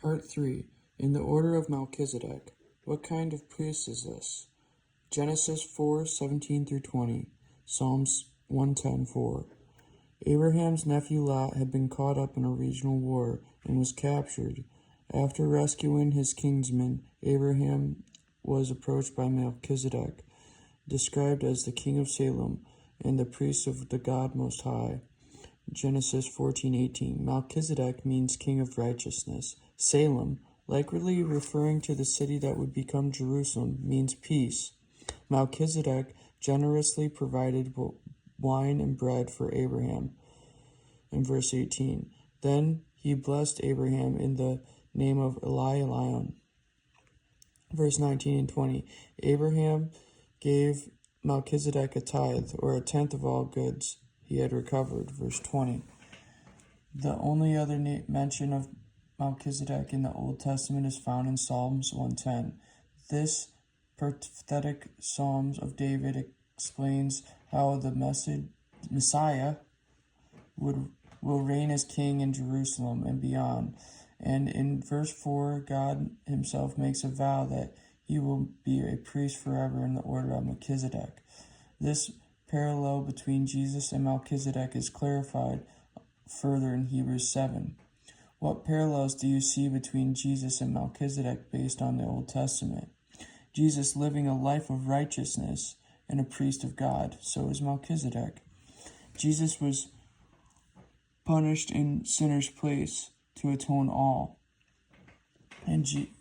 Part 3. In the order of Melchizedek. What kind of priest is this? Genesis 4:17-20. Psalms 110:4. Abraham's nephew Lot had been caught up in a regional war and was captured. After rescuing his kinsman, Abraham was approached by Melchizedek, described as the king of Salem and the priest of the God Most High. Genesis 14:18. Melchizedek means king of righteousness. Salem, likely referring to the city that would become Jerusalem, means peace. Melchizedek generously provided wine and bread for Abraham. In verse 18, then he blessed Abraham in the name of Elion. Verse 19 and 20, Abraham gave Melchizedek a tithe, or a tenth of all goods he had recovered. Verse 20. The only other mention of Melchizedek in the Old Testament is found in Psalms 110. This prophetic Psalms of David explains how the Messiah will reign as king in Jerusalem and beyond. And in verse 4, God himself makes a vow that he will be a priest forever in the order of Melchizedek. This parallel between Jesus and Melchizedek is clarified further in Hebrews 7. What parallels do you see between Jesus and Melchizedek based on the Old Testament? Jesus living a life of righteousness and a priest of God, so is Melchizedek. Jesus was punished in sinners' place to atone all, and he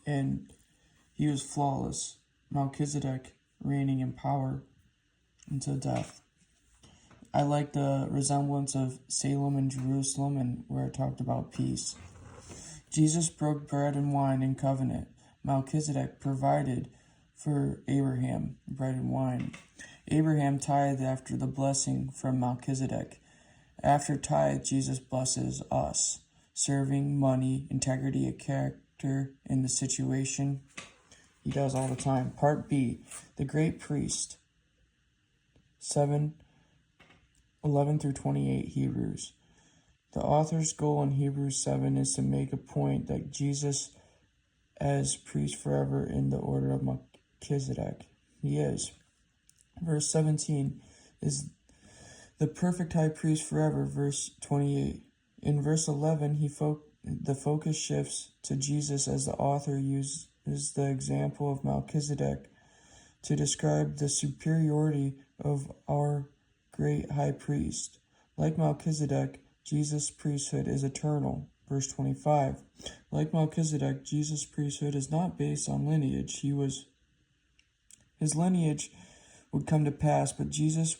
was flawless. Melchizedek reigning in power until death. I like the resemblance of Salem and Jerusalem, and where it talked about peace. Jesus broke bread and wine in covenant. Melchizedek provided for Abraham bread and wine. Abraham tithed after the blessing from Melchizedek. After tithe, Jesus blesses us, serving, money, integrity of character in the situation. He does all the time. Part B, the great priest. 7:11-28 Hebrews. The author's goal in Hebrews 7 is to make a point that Jesus as priest forever in the order of Melchizedek. He is. Verse 17 is the perfect high priest forever. Verse 28. In verse 11, the focus shifts to Jesus as the author uses the example of Melchizedek to describe the superiority of our great high priest. Like Melchizedek, Jesus' priesthood is eternal. Verse 25. Like Melchizedek, Jesus' priesthood is not based on lineage. His lineage would come to pass, but Jesus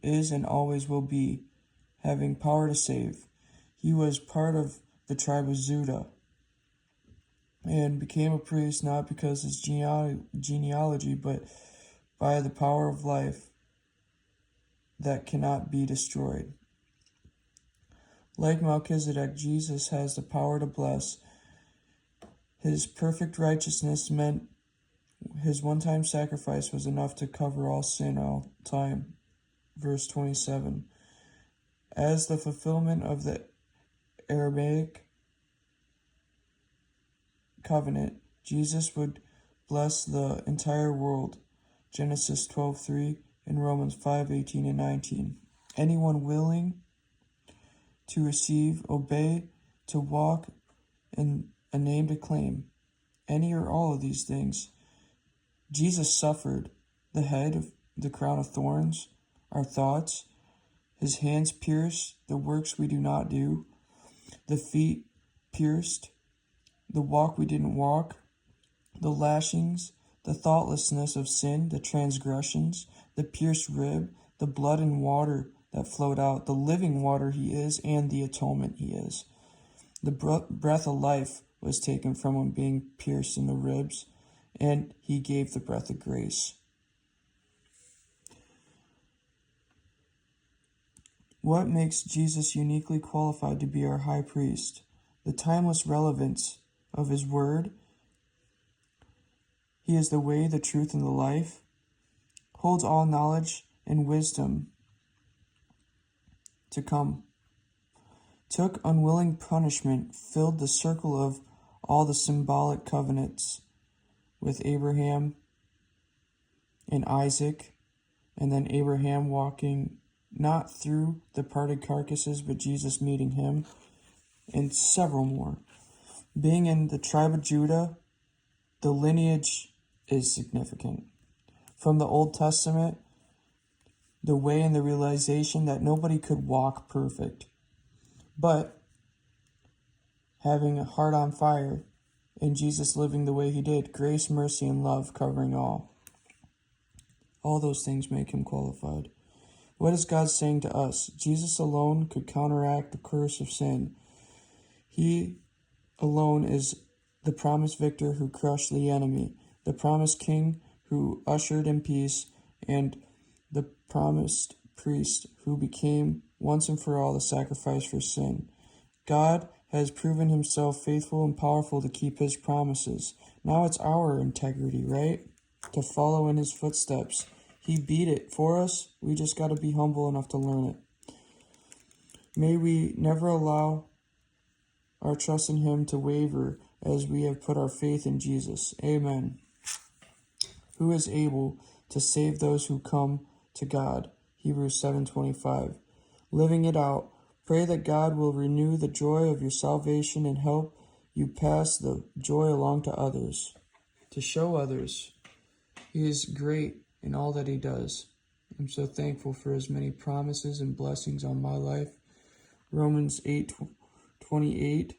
is, and always will be, having power to save. He was part of the tribe of Judah and became a priest not because of his genealogy, but by the power of life that cannot be destroyed. Like Melchizedek, Jesus has the power to bless. His perfect righteousness meant his one-time sacrifice was enough to cover all sin all time. Verse 27. As the fulfillment of the Abrahamic covenant, Jesus would bless the entire world. Genesis 12:3 and Romans 5:18 and 19. Anyone willing to receive, obey, to walk, and a name to claim, any or all of these things. Jesus suffered, the head of the crown of thorns, our thoughts, his hands pierced, the works we do not do, the feet pierced, the walk we didn't walk, the lashings, the thoughtlessness of sin, the transgressions, the pierced rib, the blood and water that flowed out, the living water he is, and the atonement he is. The breath of life was taken from him being pierced in the ribs, and he gave the breath of grace. What makes Jesus uniquely qualified to be our high priest? The timeless relevance of his word. He is the way, the truth, and the life. Holds all knowledge and wisdom to come. took unwilling punishment, filled the circle of all the symbolic covenants with Abraham and Isaac, and then Abraham walking not through the parted carcasses, but Jesus meeting him, and several more. Being in the tribe of Judah, the lineage is significant. From the Old Testament, the way and the realization that nobody could walk perfect, but having a heart on fire, and Jesus living the way he did, grace, mercy, and love covering all. All those things make him qualified. What is God saying to us? Jesus alone could counteract the curse of sin. He alone is the promised victor who crushed the enemy, the promised king who ushered in peace, and the promised priest who became once and for all the sacrifice for sin. God has proven himself faithful and powerful to keep his promises. Now it's our integrity, right? To follow in his footsteps. He beat it for us. We just got to be humble enough to learn it. May we never allow our trust in him to waver as we have put our faith in Jesus. Amen. Who is able to save those who come to God? Hebrews 7:25. Living it out. Pray that God will renew the joy of your salvation and help you pass the joy along to others. To show others he is great in all that he does. I'm so thankful for his many promises and blessings on my life. Romans 8:28.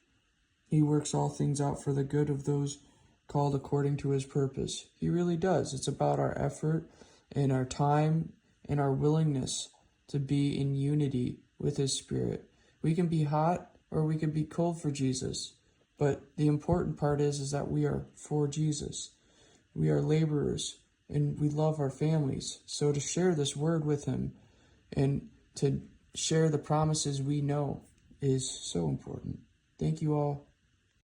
He works all things out for the good of those called according to his purpose. He really does. It's about our effort and our time and our willingness to be in unity with his Spirit. We can be hot or we can be cold for Jesus, but the important part is that we are for Jesus. We are laborers and we love our families. So to share this word with him and to share the promises we know is so important. Thank you all.